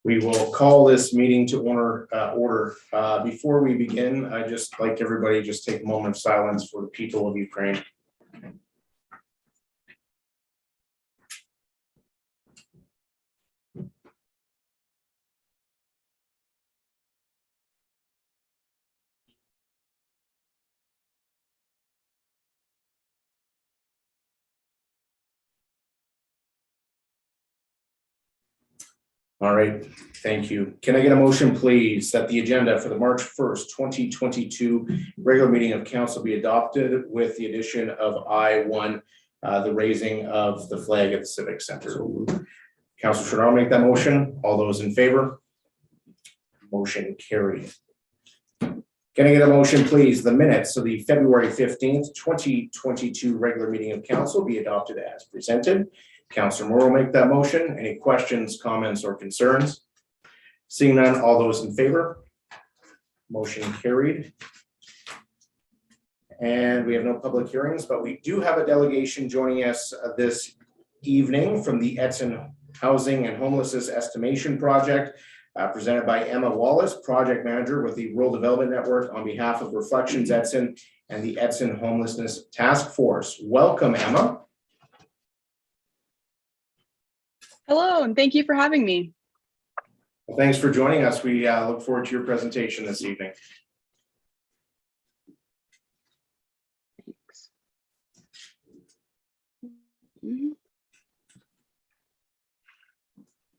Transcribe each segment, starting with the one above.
We will call this meeting to order. Before we begin, I just like everybody just take a moment of silence for the people of Ukraine. All right, thank you. Can I get a motion, please, that the agenda for the March 1st, 2022 regular meeting of council be adopted with the addition of I-1, the raising of the flag at the Civic Center. Councilor Trudeau make that motion. All those in favor? Motion carried. Can I get a motion, please? The minutes of the February 15th, 2022 regular meeting of council be adopted as presented. Councilor Moore will make that motion. Any questions, comments, or concerns? Seeing none, all those in favor? Motion carried. And we have no public hearings, but we do have a delegation joining us this evening from the Edson Housing and Homelessness Estimation Project, presented by Emma Wallace, Project Manager with the Rural Development Network on behalf of Reflections Edson and the Edson Homelessness Task Force. Welcome, Emma. Hello, and thank you for having me. Well, thanks for joining us. We look forward to your presentation this evening. Thanks.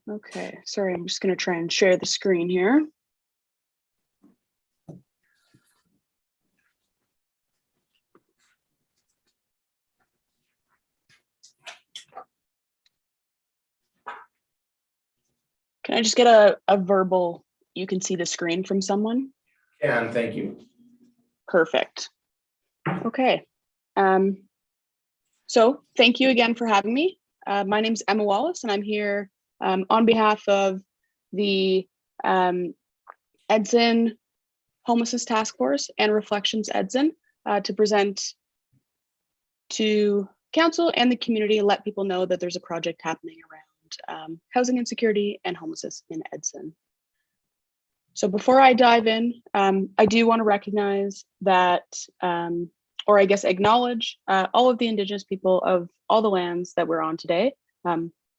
Okay, sorry, I'm just going to try and share the screen here. Can I just get a verbal, you can see the screen from someone? And thank you. Perfect. Okay. So thank you again for having me. My name is Emma Wallace, and I'm here on behalf of the Edson Homelessness Task Force and Reflections Edson to present to council and the community, let people know that there's a project happening around housing insecurity and homelessness in Edson. So before I dive in, I do want to recognize that, or I guess acknowledge all of the Indigenous people of all the lands that we're on today.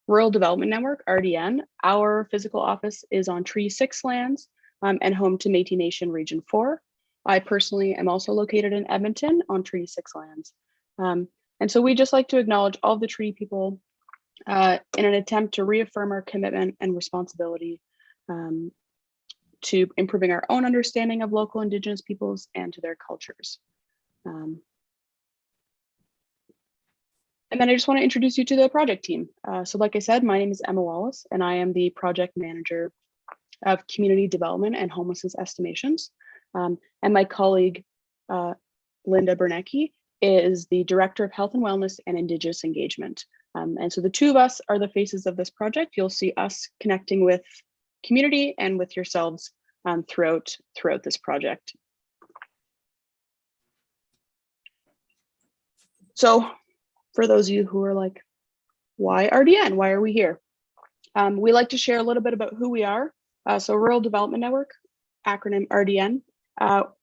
Rural Development Network, RDN, our physical office is on Treaty 6 lands and home to Métis Nation Region 4. I personally am also located in Edmonton on Treaty 6 lands. And so we just like to acknowledge all of the Treaty people in an attempt to reaffirm our commitment and responsibility to improving our own understanding of local Indigenous peoples and to their cultures. And then I just want to introduce you to the project team. So like I said, my name is Emma Wallace, and I am the project manager of community development and homelessness estimations. And my colleague, Linda Bernecki, is the director of health and wellness and Indigenous engagement. And so the two of us are the faces of this project. You'll see us connecting with community and with yourselves throughout this project. So for those of you who are like, why RDN? Why are we here? We like to share a little bit about who we are. So Rural Development Network, acronym RDN.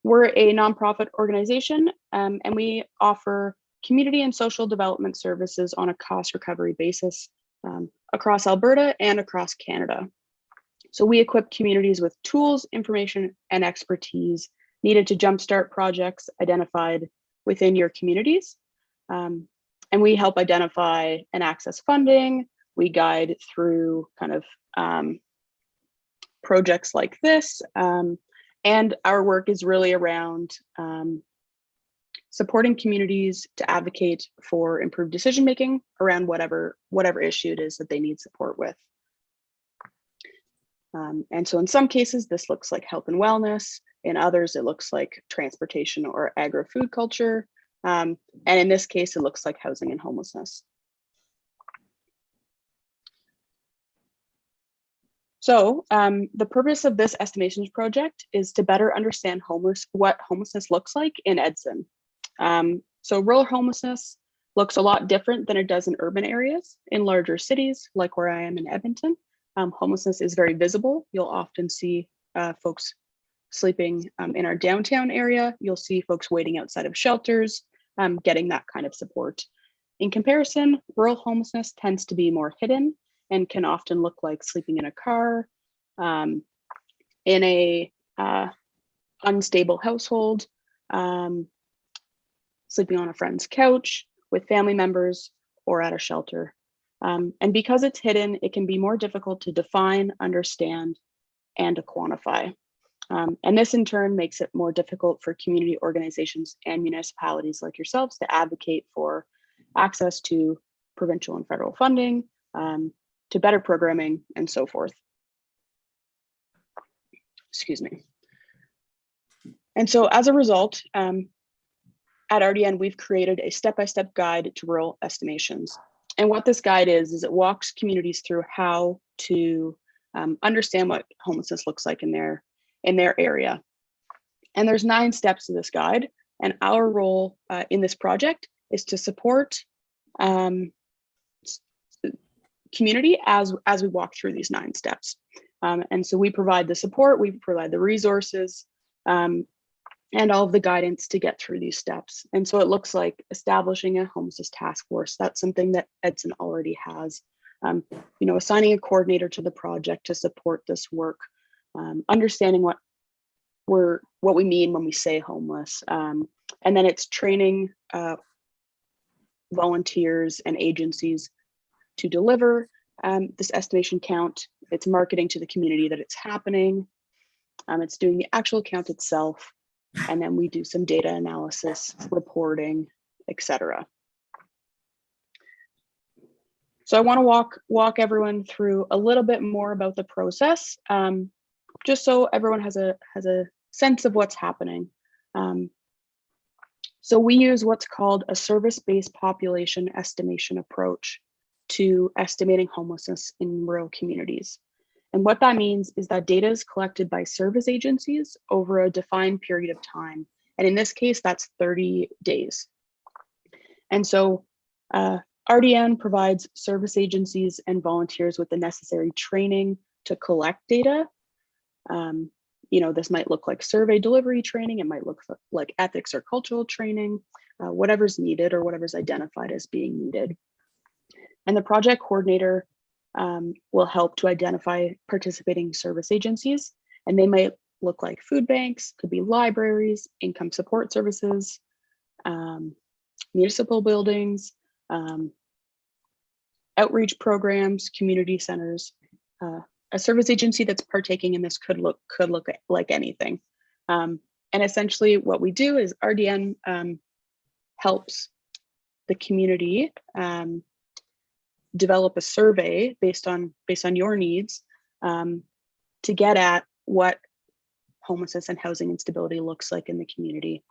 We're a nonprofit organization, and we offer community and social development services on a cost recovery basis across Alberta and across Canada. So we equip communities with tools, information, and expertise needed to jumpstart projects identified within your communities. And we help identify and access funding. We guide through kind of projects like this. And our work is really around supporting communities to advocate for improved decision-making around whatever issue it is that they need support with. And so in some cases, this looks like health and wellness. In others, it looks like transportation or agri-food culture. And in this case, it looks like housing and homelessness. So the purpose of this estimations project is to better understand what homelessness looks like in Edson. So rural homelessness looks a lot different than it does in urban areas. In larger cities, like where I am in Edmonton, Homelessness is very visible. You'll often see folks sleeping in our downtown area. You'll see folks waiting outside of shelters, getting that kind of support. In comparison, rural homelessness tends to be more hidden and can often look like sleeping in a car, in a unstable household, sleeping on a friend's couch with family members or at a shelter. And because it's hidden, it can be more difficult to define, understand, and to quantify. And this in turn makes it more difficult for community organizations and municipalities like yourselves to advocate for access to provincial and federal funding, to better programming, and so forth. Excuse me. And so as a result, at RDN, we've created a step-by-step guide to rural estimations. And what this guide is it walks communities through how to understand what homelessness looks like in their area. And there's 9 steps to this guide. And our role in this project is to support community as we walk through these 9 steps. And so we provide the support, we provide the resources, and all of the guidance to get through these steps. And so it looks like establishing a homelessness task force. That's something that Edson already has. Assigning a coordinator to the project to support this work, understanding what we mean when we say homeless. And then it's training volunteers and agencies to deliver this estimation count. It's marketing to the community that it's happening. It's doing the actual count itself. And then we do some data analysis, reporting, etc. So I want to walk everyone through a little bit more about the process, just so everyone has a sense of what's happening. So we use what's called a service-based population estimation approach to estimating homelessness in rural communities. And what that means is that data is collected by service agencies over a defined period of time. And in this case, that's 30 days. And so RDN provides service agencies and volunteers with the necessary training to collect data. This might look like survey delivery training. It might look like ethics or cultural training, whatever's needed or whatever's identified as being needed. And the project coordinator will help to identify participating service agencies, and they might look like food banks, could be libraries, income support services, municipal buildings, outreach programs, community centers. A service agency that's partaking in this could look like anything. And essentially what we do is RDN helps the community develop a survey based on your needs to get at what homelessness and housing instability looks like in the community.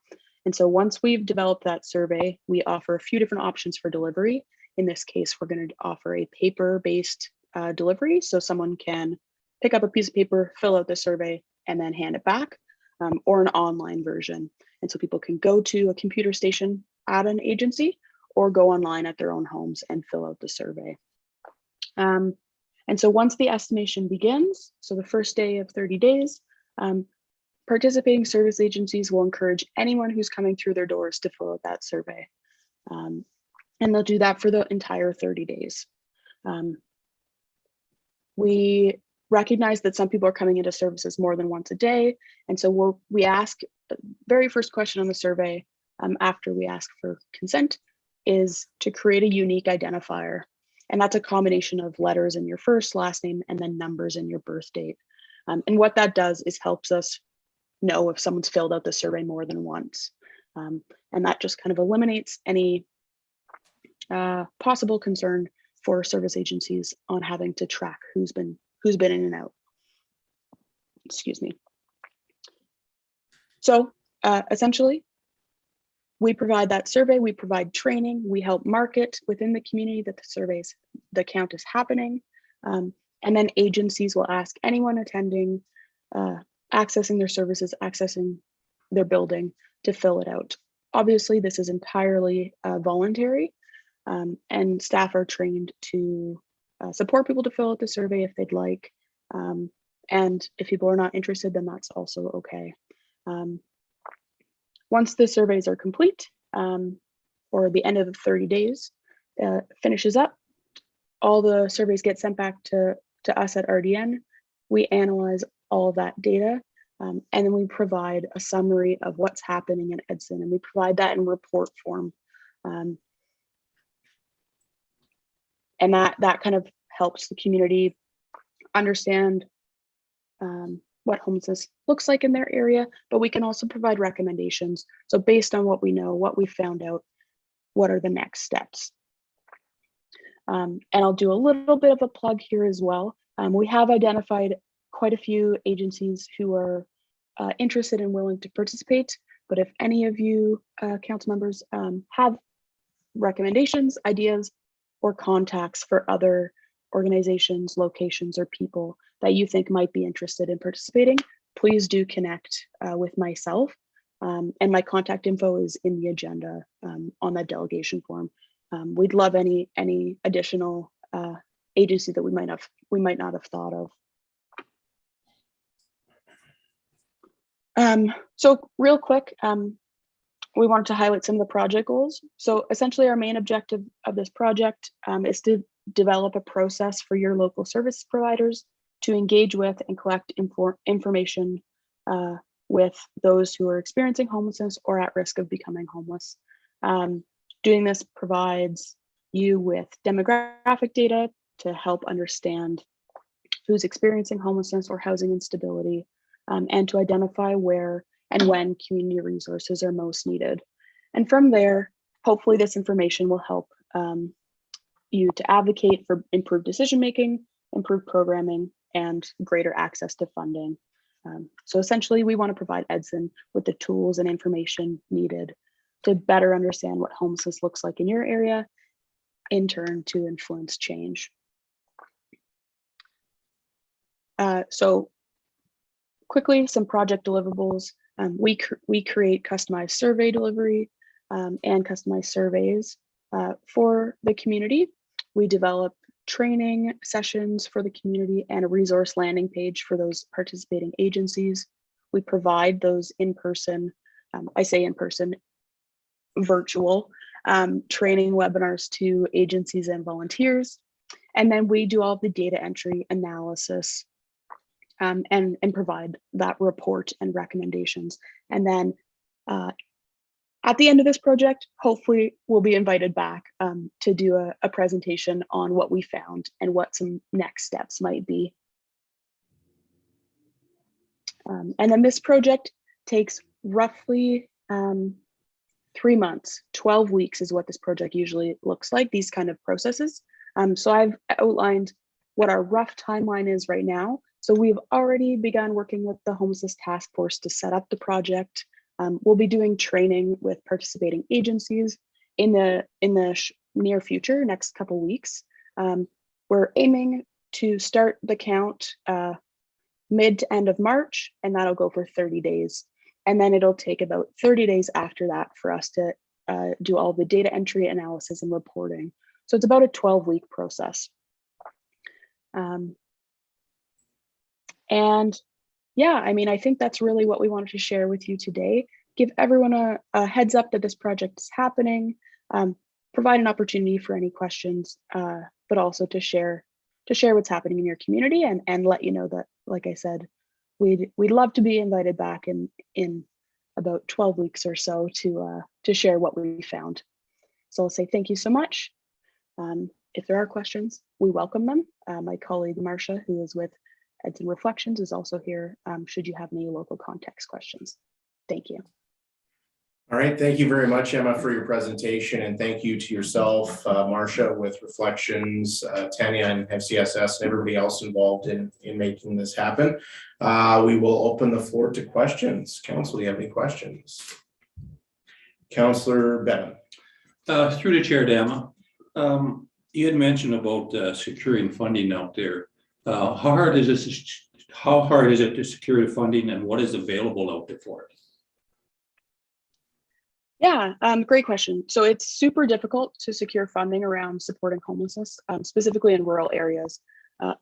And so once we've developed that survey, we offer a few different options for delivery. In this case, we're going to offer a paper-based delivery. So someone can pick up a piece of paper, fill out the survey, and then hand it back, or an online version. And so people can go to a computer station at an agency or go online at their own homes and fill out the survey. And so once the estimation begins, so the first day of 30 days, participating service agencies will encourage anyone who's coming through their doors to fill out that survey. And they'll do that for the entire 30 days. We recognize that some people are coming into services more than once a day. And so we ask, the very first question on the survey, after we ask for consent, is to create a unique identifier. And that's a combination of letters in your first, last name, and then numbers in your birth date. And what that does is helps us know if someone's filled out the survey more than once. And that just kind of eliminates any possible concern for service agencies on having to track who's been in and out. Excuse me. So essentially, we provide that survey, we provide training, we help market within the community that the count is happening. And then agencies will ask anyone attending, accessing their services, accessing their building to fill it out. Obviously, this is entirely voluntary, and staff are trained to support people to fill out the survey if they'd like. And if people are not interested, then that's also okay. Once the surveys are complete, or the end of the 30 days finishes up, all the surveys get sent back to us at RDN. We analyze all of that data, and then we provide a summary of what's happening in Edson, and we provide that in report form. And that kind of helps the community understand what homelessness looks like in their area, but we can also provide recommendations. So based on what we know, what we found out, what are the next steps? And I'll do a little bit of a plug here as well. We have identified quite a few agencies who are interested and willing to participate, but if any of you council members have recommendations, ideas, or contacts for other organizations, locations, or people that you think might be interested in participating, please do connect with myself. And my contact info is in the agenda on that delegation form. We'd love any additional agency that we might not have thought of. So real quick, we wanted to highlight some of the project goals. So essentially our main objective of this project is to develop a process for your local service providers to engage with and collect information with those who are experiencing homelessness or at risk of becoming homeless. Doing this provides you with demographic data to help understand who's experiencing homelessness or housing instability, and to identify where and when community resources are most needed. And from there, hopefully this information will help you to advocate for improved decision-making, improved programming, and greater access to funding. So essentially, we want to provide Edson with the tools and information needed to better understand what homelessness looks like in your area, in turn to influence change. So quickly, some project deliverables. We create customized survey delivery and customized surveys for the community. We develop training sessions for the community and a resource landing page for those participating agencies. We provide those in-person, I say in-person, virtual training webinars to agencies and volunteers. And then we do all the data entry analysis and provide that report and recommendations. And then at the end of this project, hopefully we'll be invited back to do a presentation on what we found and what some next steps might be. And then this project takes roughly 3 months, 12 weeks is what this project usually looks like, these kind of processes. So I've outlined what our rough timeline is right now. So we've already begun working with the Homelessness Task Force to set up the project. We'll be doing training with participating agencies in the near future, next couple weeks. We're aiming to start the count mid to end of March, and that'll go for 30 days. And then it'll take about 30 days after that for us to do all the data entry, analysis, and reporting. So it's about a 12-week process. And yeah, I mean, I think that's really what we wanted to share with you today. Give everyone a heads up that this project is happening, provide an opportunity for any questions, but also to share what's happening in your community and let you know that, like I said, we'd love to be invited back in about 12 weeks or so to share what we found. So I'll say thank you so much. If there are questions, we welcome them. My colleague Marcia, who is with Edson Reflections, is also here should you have any local context questions. Thank you. All right, thank you very much, Emma, for your presentation, and thank you to yourself, Marcia with Reflections, Tanya and FCSS, and everybody else involved in making this happen. We will open the floor to questions. Council, do you have any questions? Councillor Benham. Through the chair, Emma, you had mentioned about securing funding out there. How hard is it to secure the funding, and what is available out there for it? Yeah, great question. So it's super difficult to secure funding around supporting homelessness, specifically in rural areas.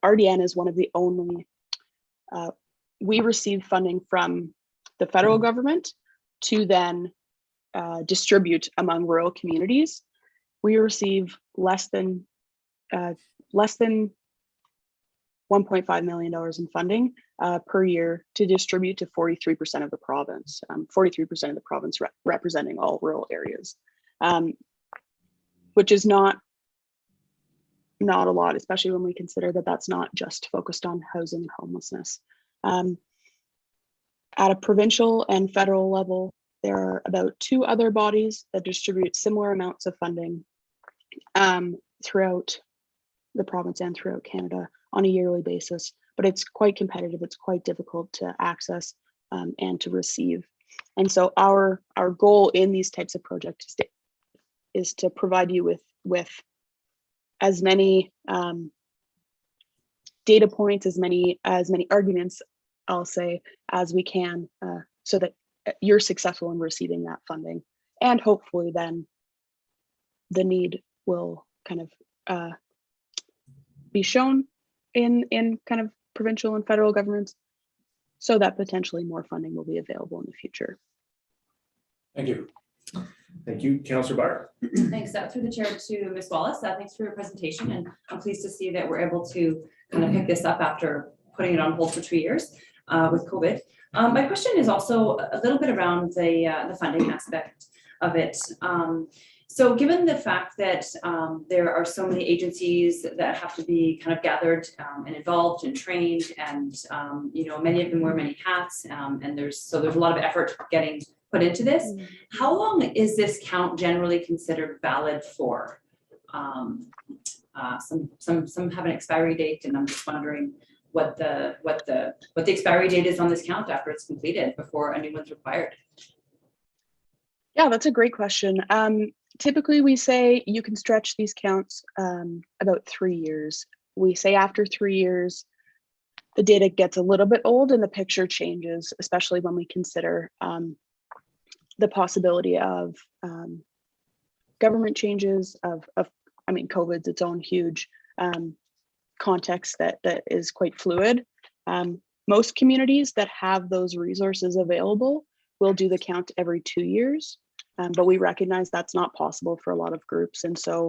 RDN is one of the only, we receive funding from the federal government to then distribute among rural communities. We receive less than $1.5 million in funding per year to distribute to 43% of the province, 43% of the province representing all rural areas, which is not a lot, especially when we consider that that's not just focused on housing and homelessness. At a provincial and federal level, there are about 2 other bodies that distribute similar amounts of funding throughout the province and throughout Canada on a yearly basis, but it's quite competitive. It's quite difficult to access and to receive. And so our goal in these types of projects is to provide you with as many data points, as many arguments, I'll say, as we can, so that you're successful in receiving that funding. And hopefully then the need will kind of be shown in kind of provincial and federal governments, so that potentially more funding will be available in the future. Thank you. Thank you, Councillor Barr. Thanks. Through the chair to Ms. Wallace. Thanks for your presentation, and I'm pleased to see that we're able to kind of pick this up after putting it on hold for 2 years with COVID. My question is also a little bit around the funding aspect of it. So given the fact that there are so many agencies that have to be kind of gathered and involved and trained, and you know, many of them wear many hats, and there's a lot of effort getting put into this. How long is this count generally considered valid for? Some have an expiry date, and I'm just wondering what the expiry date is on this count after it's completed before a new one's required. Yeah, that's a great question. Typically, we say you can stretch these counts about 3 years. We say after 3 years, the data gets a little bit old and the picture changes, especially when we consider the possibility of government changes, I mean, COVID's its own huge context that is quite fluid. Most communities that have those resources available will do the count every 2 years. But we recognize that's not possible for a lot of groups. And so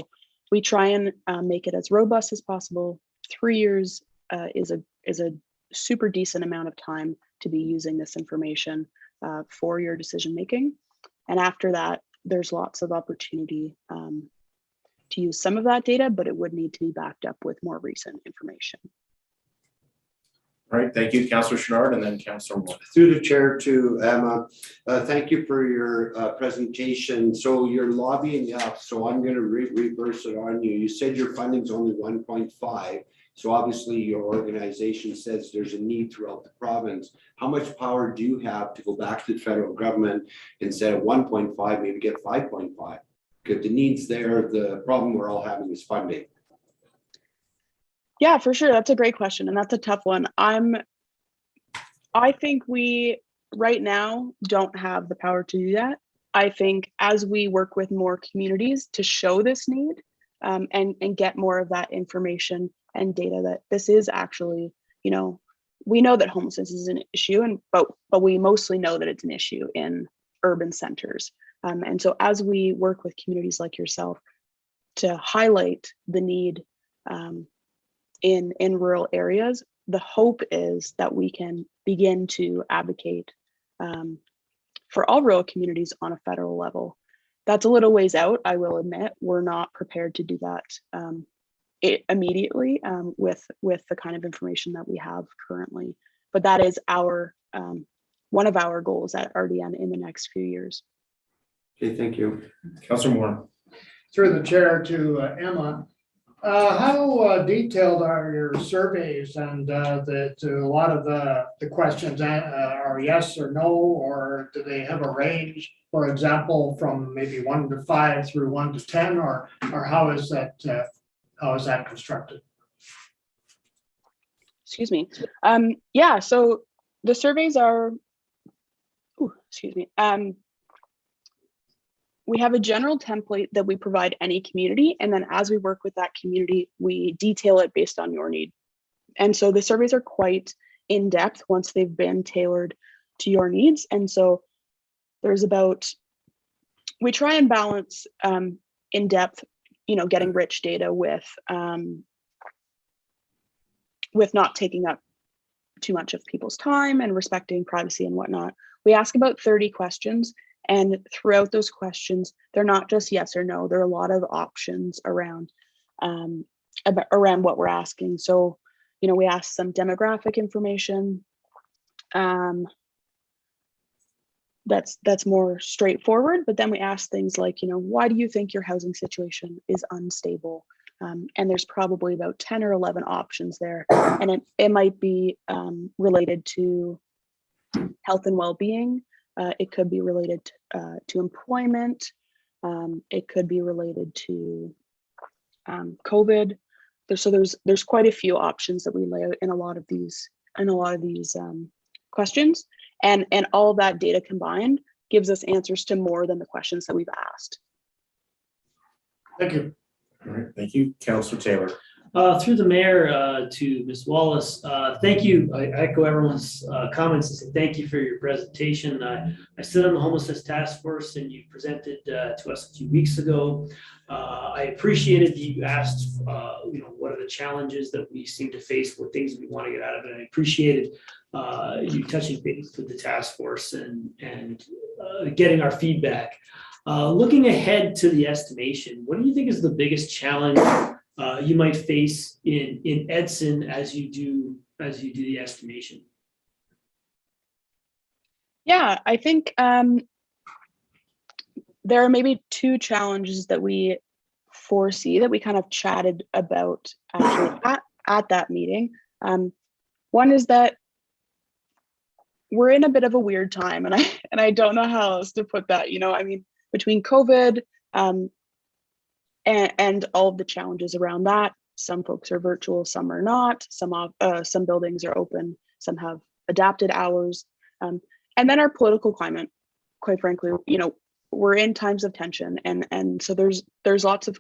we try and make it as robust as possible. 3 years is a super decent amount of time to be using this information for your decision making. And after that, there's lots of opportunity to use some of that data, but it would need to be backed up with more recent information. All right, thank you, Councillor Chenard, and then Councillor Moore. Through the chair to Emma, thank you for your presentation. So you're lobbying up, so I'm going to reverse it on you. You said your funding's only 1.5. So obviously your organization says there's a need throughout the province. How much power do you have to go back to the federal government instead of 1.5, maybe get 5.5? Because the need's there, the problem we're all having is funding. Yeah, for sure. That's a great question. And that's a tough one. I think we right now don't have the power to do that. I think as we work with more communities to show this need and get more of that information and data that this is actually, you know, we know that homelessness is an issue, but we mostly know that it's an issue in urban centers. And so as we work with communities like yourself to highlight the need in rural areas, the hope is that we can begin to advocate for all rural communities on a federal level. That's a little ways out, I will admit. We're not prepared to do that immediately with the kind of information that we have currently. But that is our one of our goals at RDN in the next few years. Okay, thank you. Councillor Moore. Through the chair to Emma. How detailed are your surveys, and a lot of the questions are yes or no, or do they have a range, for example, from maybe 1 to 5 through 1 to 10, or how is that constructed? Excuse me. Yeah, so the surveys are, excuse me. we have a general template that we provide any community, and then as we work with that community, we detail it based on your need. And so the surveys are quite in depth once they've been tailored to your needs. And so there's we try and balance in depth, getting rich data with not taking up too much of people's time and respecting privacy and whatnot. We ask about 30 questions, and throughout those questions, they're not just yes or no. There are a lot of options around what we're asking. So, we ask some demographic information. That's more straightforward, but then we ask things like, why do you think your housing situation is unstable? And there's probably about 10 or 11 options there. And it might be related to health and well-being. It could be related to employment. It could be related to COVID. There's quite a few options that we lay out in a lot of these questions, and all of that data combined gives us answers to more than the questions that we've asked. Thank you. All right, thank you. Councillor Taylor. Through the mayor to Ms. Wallace, thank you. I echo everyone's comments and say thank you for your presentation. I sit on the Homelessness Task Force, and you presented to us a few weeks ago. I appreciated that you asked, what are the challenges that we seem to face, what things we want to get out of it. And I appreciated you touching base with the task force and getting our feedback. Looking ahead to the estimation, what do you think is the biggest challenge you might face in Edson as you do the estimation? Yeah, I think there are maybe two challenges that we foresee that we kind of chatted about actually at that meeting. One is that we're in a bit of a weird time, and I don't know how else to put that. Between COVID and all of the challenges around that, some folks are virtual, some are not. Some buildings are open, some have adapted hours, and then our political climate. Quite frankly, we're in times of tension, and so there's lots of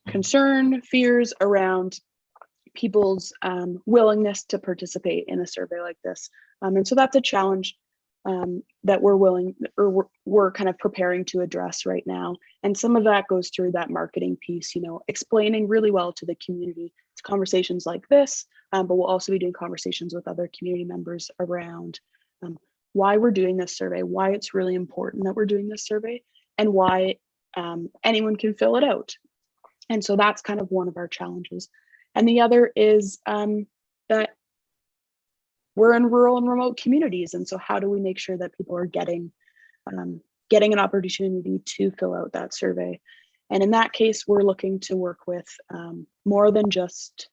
concern, fears around people's willingness to participate in a survey like this, and so that's a challenge that we're kind of preparing to address right now. And some of that goes through that marketing piece, explaining really well to the community. It's conversations like this, but we'll also be doing conversations with other community members around why we're doing this survey, why it's really important that we're doing this survey, and why anyone can fill it out. And so that's kind of one of our challenges. And the other is that we're in rural and remote communities. And so how do we make sure that people are getting an opportunity to fill out that survey? And in that case, we're looking to work with more than just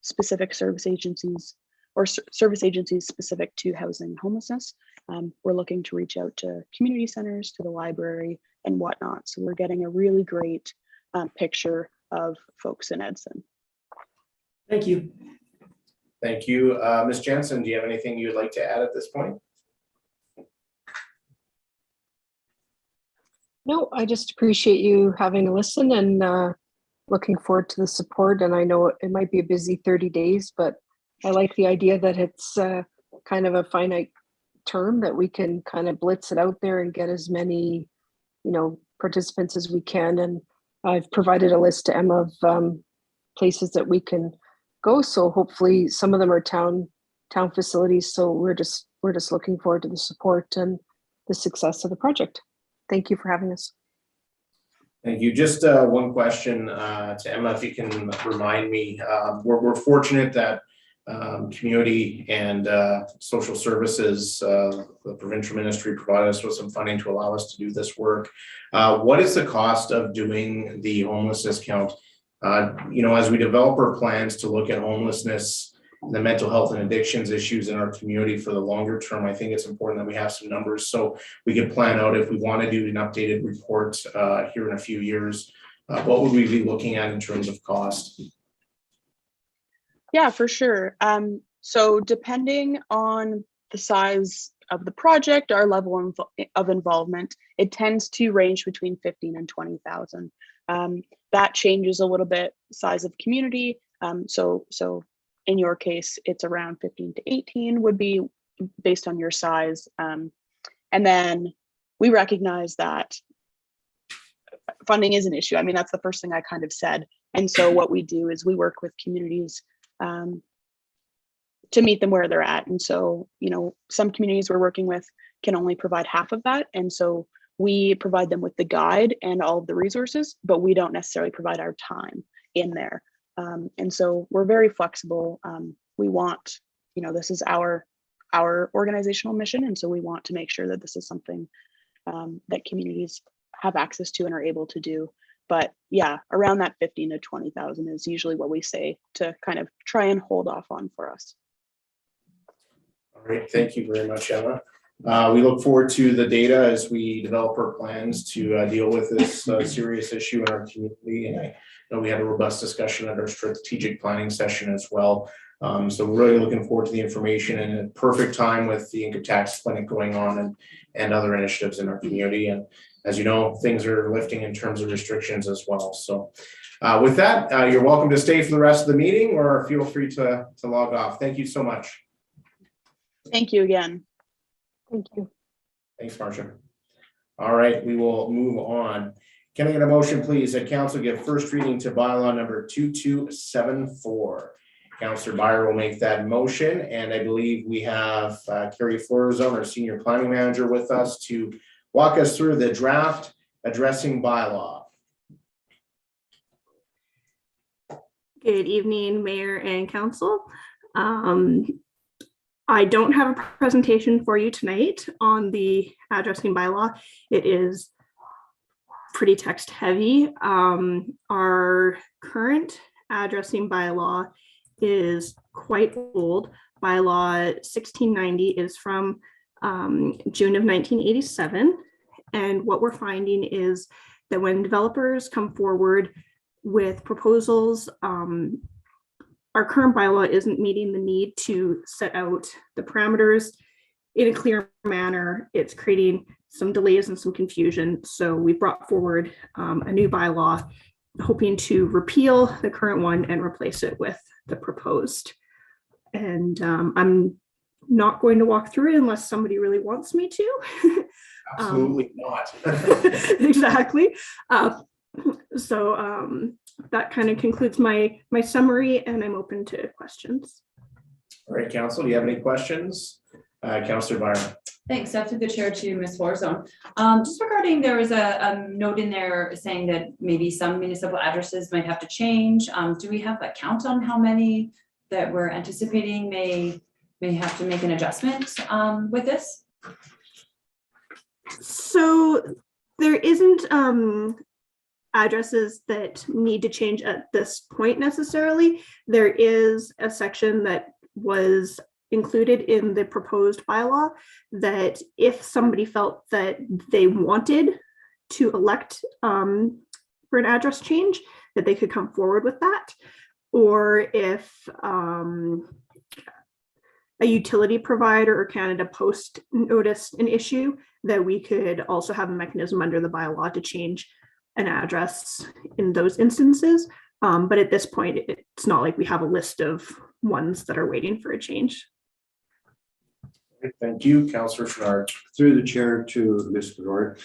specific service agencies or service agencies specific to housing and homelessness. We're looking to reach out to community centers, to the library and whatnot. So we're getting a really great picture of folks in Edson. Thank you. Thank you. Ms. Jensen, do you have anything you'd like to add at this point? No, I just appreciate you having a listen and looking forward to the support. And I know it might be a busy 30 days, but I like the idea that it's kind of a finite term that we can kind of blitz it out there and get as many, participants as we can. And I've provided a list to Emma of places that we can go. So hopefully some of them are town facilities. So we're just looking forward to the support and the success of the project. Thank you for having us. Thank you. Just one question to Emma, if you can remind me. We're fortunate that community and social services, the provincial ministry provided us with some funding to allow us to do this work. What is the cost of doing the homelessness count? As we develop our plans to look at homelessness, the mental health and addictions issues in our community for the longer term, I think it's important that we have some numbers so we can plan out if we want to do an updated report here in a few years. What would we be looking at in terms of cost? Yeah, for sure. So depending on the size of the project, our level of involvement, it tends to range between 15 and 20,000. That changes a little bit, size of community. So in your case, it's around 15 to 18 would be based on your size. And then we recognize that funding is an issue. I mean, that's the first thing I kind of said. And so what we do is we work with communities to meet them where they're at. And so, you know, some communities we're working with can only provide half of that. And so we provide them with the guide and all of the resources, but we don't necessarily provide our time in there. And so we're very flexible. We want, you know, this is our organizational mission. And so we want to make sure that this is something that communities have access to and are able to do. But yeah, around that 15 to 20,000 is usually what we say to kind of try and hold off on for us. All right, thank you very much, Emma. We look forward to the data as we develop our plans to deal with this serious issue in our community. And I know we had a robust discussion at our strategic planning session as well. So we're really looking forward to the information, and a perfect time with the income tax clinic going on and other initiatives in our community. And as you know, things are lifting in terms of restrictions as well. So with that, you're welcome to stay for the rest of the meeting, or feel free to log off. Thank you so much. Thank you again. Thank you. Thanks, Marcia. All right, we will move on. Can I get a motion, please, that council give first reading to bylaw number 2274? Councillor Byer will make that motion, and I believe we have Carrie Florzone, our senior planning manager, with us to walk us through the draft addressing bylaw. Good evening, Mayor and Council. I don't have a presentation for you tonight on the addressing bylaw. It is pretty text heavy. Our current addressing bylaw is quite old. Bylaw 1690 is from June of 1987. And what we're finding is that when developers come forward with proposals, our current bylaw isn't meeting the need to set out the parameters in a clear manner. It's creating some delays and some confusion. So we brought forward a new bylaw, hoping to repeal the current one and replace it with the proposed. And I'm not going to walk through it unless somebody really wants me to. Absolutely not. Exactly. So that kind of concludes my summary, and I'm open to questions. All right, Council, do you have any questions? Councillor Byron. Thanks. Through the chair to Ms. Florzone. Just regarding, there was a note in there saying that maybe some municipal addresses might have to change. Do we have a count on how many that we're anticipating may have to make an adjustment with this? So there isn't addresses that need to change at this point necessarily. There is a section that was included in the proposed bylaw that if somebody felt that they wanted to elect for an address change, that they could come forward with that. Or if a utility provider or Canada Post noticed an issue, that we could also have a mechanism under the bylaw to change an address in those instances. But at this point, it's not like we have a list of ones that are waiting for a change. Thank you, Councillor Chouinard. Through the chair to Ms. Bedore.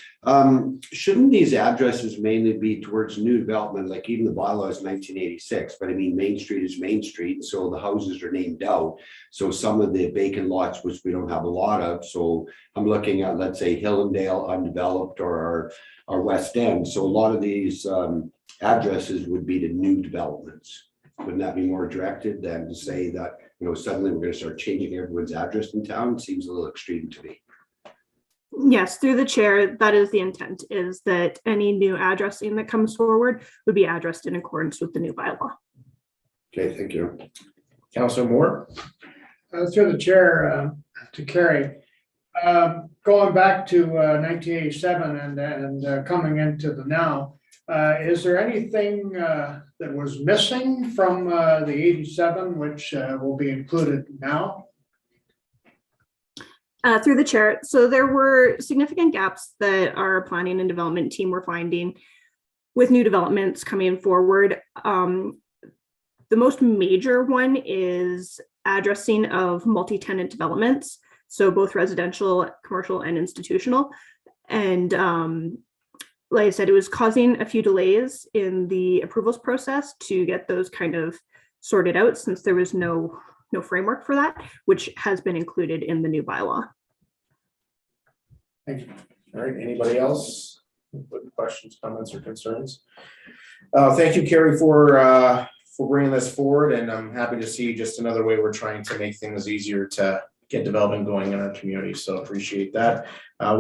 Shouldn't these addresses mainly be towards new development? Like even the bylaw is 1986, but I mean, Main Street is Main Street, so the houses are named out. So some of the vacant lots, which we don't have a lot of. So I'm looking at, let's say, Hillendale undeveloped, or our West End. So a lot of these addresses would be to new developments. Wouldn't that be more directed than to say that, you know, suddenly we're going to start changing everyone's address in town? It seems a little extreme to me. Yes, through the chair, that is the intent, is that any new addressing that comes forward would be addressed in accordance with the new bylaw. Okay, thank you. Councillor Moore. Through the chair to Carrie. Going back to 1987 and coming into the now, is there anything that was missing from the 87 which will be included now? Through the chair. So there were significant gaps that our planning and development team were finding with new developments coming forward. The most major one is addressing of multi-tenant developments. So both residential, commercial, and institutional. And like I said, it was causing a few delays in the approvals process to get those kind of sorted out, since there was no framework for that, which has been included in the new bylaw. Thank you. All right, anybody else with questions, comments, or concerns? Thank you, Carrie, for bringing this forward, and I'm happy to see just another way we're trying to make things easier to get development going in our community, so appreciate that.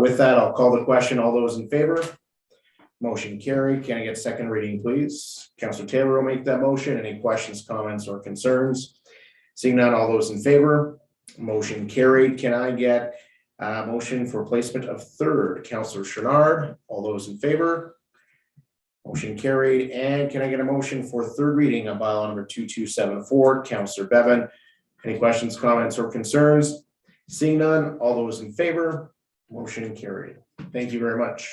With that, I'll call the question. All those in favor? Motion carried. Can I get second reading, please? Councillor Taylor will make that motion. Any questions, comments, or concerns? Seeing none, all those in favor? Motion carried. Can I get a motion for placement of third? Councillor Chenard, all those in favor? Motion carried. And can I get a motion for third reading of bylaw number 2274? Councillor Bevan. Any questions, comments, or concerns? Seeing none, all those in favor? Motion carried. Thank you very much.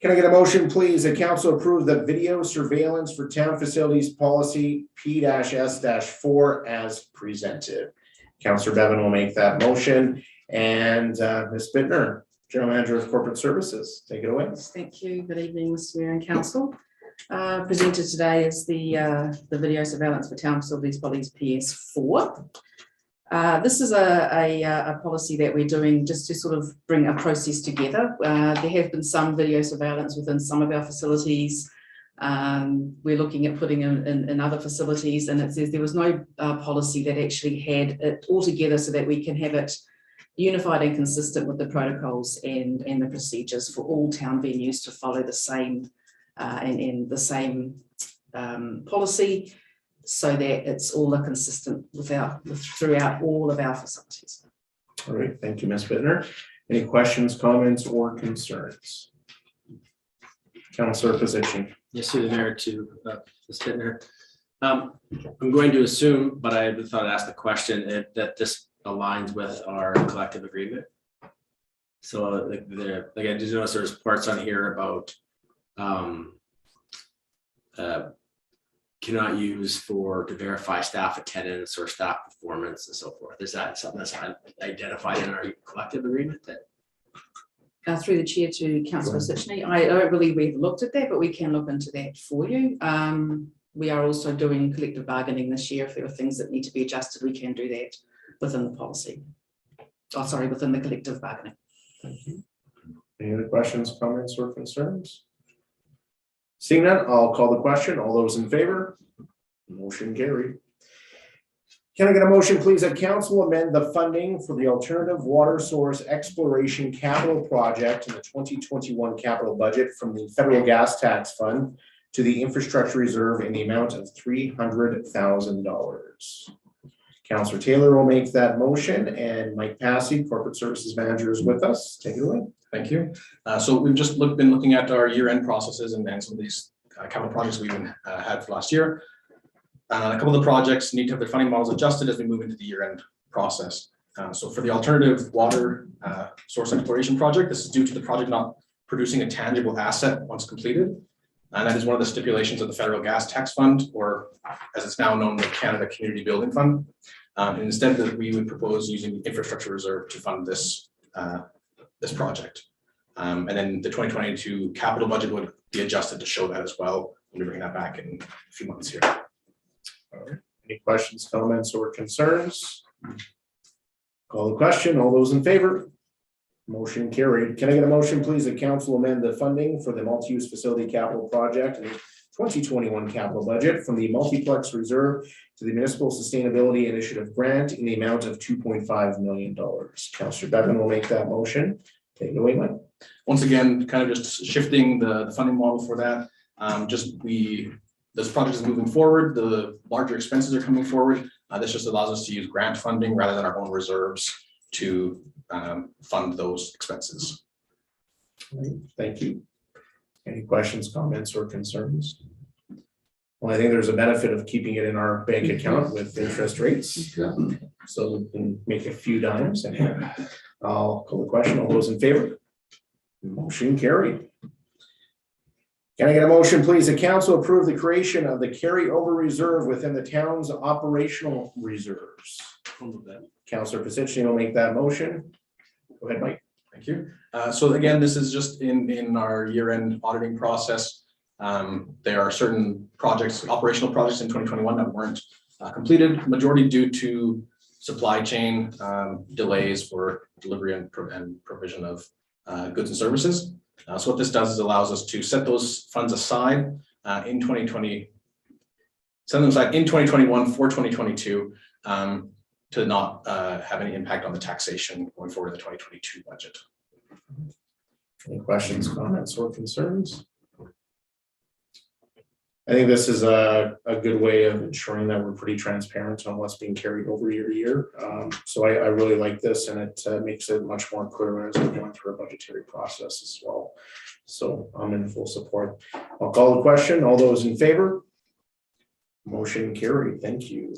Can I get a motion, please, that council approve the video surveillance for town facilities policy P-S-4 as presented? Councillor Bevan will make that motion, and Ms. Bittner, General Manager of Corporate Services, take it away. Thank you. Good evening, Mr. Mayor and Council. Presented today is the video surveillance for town facilities policy PS4. This is a policy that we're doing just to sort of bring a process together. There have been some video surveillance within some of our facilities. We're looking at putting in other facilities, and it says there was no policy that actually had it all together so that we can have it unified and consistent with the protocols and the procedures for all town venues to follow the same and the same policy, so that it's all consistent throughout all of our facilities. All right, thank you, Ms. Bittner. Any questions, comments, or concerns? Councillor Position. Yes, through the mayor to Ms. Bittner. I'm going to assume, but I thought I'd ask the question that this aligns with our collective agreement. So like I did notice there's parts on here about cannot use to verify staff attendance or staff performance and so forth. Is that something that's identified in our collective agreement? That Through the chair to Councillor Sitchney, I don't believe we've looked at that, but we can look into that for you. We are also doing collective bargaining this year. If there are things that need to be adjusted, we can do that within the policy. Oh, sorry, within the collective bargaining. Thank you. Any other questions, comments, or concerns? Seeing none, I'll call the question. All those in favor? Motion carried. Can I get a motion, please, that council amend the funding for the alternative water source exploration capital project in the 2021 capital budget from the federal gas tax fund to the infrastructure reserve in the amount of $300,000? Councillor Taylor will make that motion, and Mike Passy, Corporate Services Manager, is with us. Take it away. Thank you. So we've just been looking at our year-end processes and some of these capital projects we've had for last year. A couple of the projects need to have their funding models adjusted as we move into the year-end process. So for the alternative water source exploration project, this is due to the project not producing a tangible asset once completed. And that is one of the stipulations of the federal gas tax fund, or as it's now known, the Canada Community Building Fund. And instead, that we would propose using the infrastructure reserve to fund this project. And then the 2022 capital budget would be adjusted to show that as well. We'll bring that back in a few months here. All right. Any questions, comments, or concerns? Call the question. All those in favor? Motion carried. Can I get a motion, please, that council amend the funding for the multi-use facility capital project in the 2021 capital budget from the multiplex reserve to the municipal sustainability initiative grant in the amount of $2.5 million? Councillor Bevan will make that motion. Take it away, Mike. Once again, kind of just shifting the funding model for that. This project is moving forward. The larger expenses are coming forward. This just allows us to use grant funding rather than our own reserves to fund those expenses. Thank you. Any questions, comments, or concerns? Well, I think there's a benefit of keeping it in our bank account with interest rates. So we can make a few dimes. And I'll call the question. All those in favor? Motion carried. Can I get a motion, please? The council approve the creation of the carryover reserve within the town's operational reserves. Councillor Pacicci will make that motion. Go ahead, Mike. Thank you. So again, this is just in our year-end auditing process. There are certain projects, operational projects in 2021 that weren't completed, majority due to supply chain delays for delivery and provision of goods and services. So what this does is allows us to set those funds aside in 2020, set them aside in 2021 for 2022 to not have any impact on the taxation going forward in the 2022 budget. Any questions, comments, or concerns? I think this is a good way of ensuring that we're pretty transparent on what's being carried over year to year. So I really like this, and it makes it much more clear as we're going through a budgetary process as well. So I'm in full support. I'll call the question. All those in favor? Motion carried. Thank you.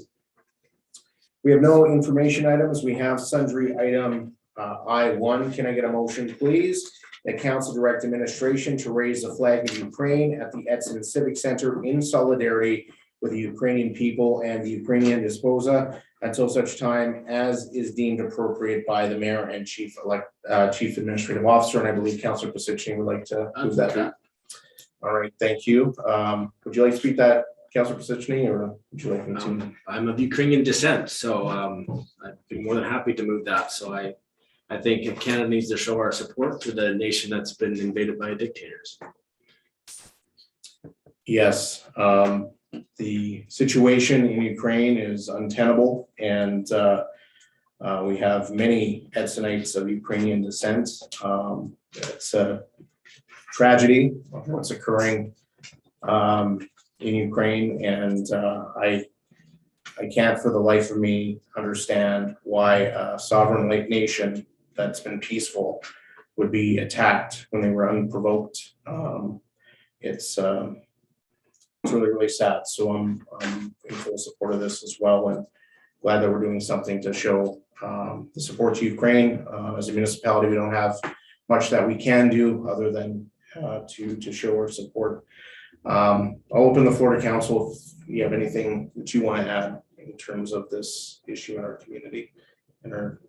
We have no information items. We have sundry item I1. Can I get a motion, please? The council direct administration to raise the flag of Ukraine at the Edson Civic Center in solidarity with the Ukrainian people and the Ukrainian Disposa until such time as is deemed appropriate by the mayor and chief administrative officer. And I believe Councillor Pacicci would like to move that. All right, thank you. Would you like to speak that, Councillor Pacicci, or would you like me to? I'm of Ukrainian descent, so I'd be more than happy to move that. So I think Canada needs to show our support to the nation that's been invaded by dictators. Yes, the situation in Ukraine is untenable, and we have many Edsonites of Ukrainian descent. It's a tragedy of what's occurring in Ukraine, and I can't for the life of me understand why a sovereign nation that's been peaceful would be attacked when they were unprovoked. It's really, really sad. So I'm in full support of this as well, and glad that we're doing something to show the support to Ukraine. As a municipality, we don't have much that we can do other than to show our support. I'll open the floor to council if you have anything that you want to add in terms of this issue in our community and our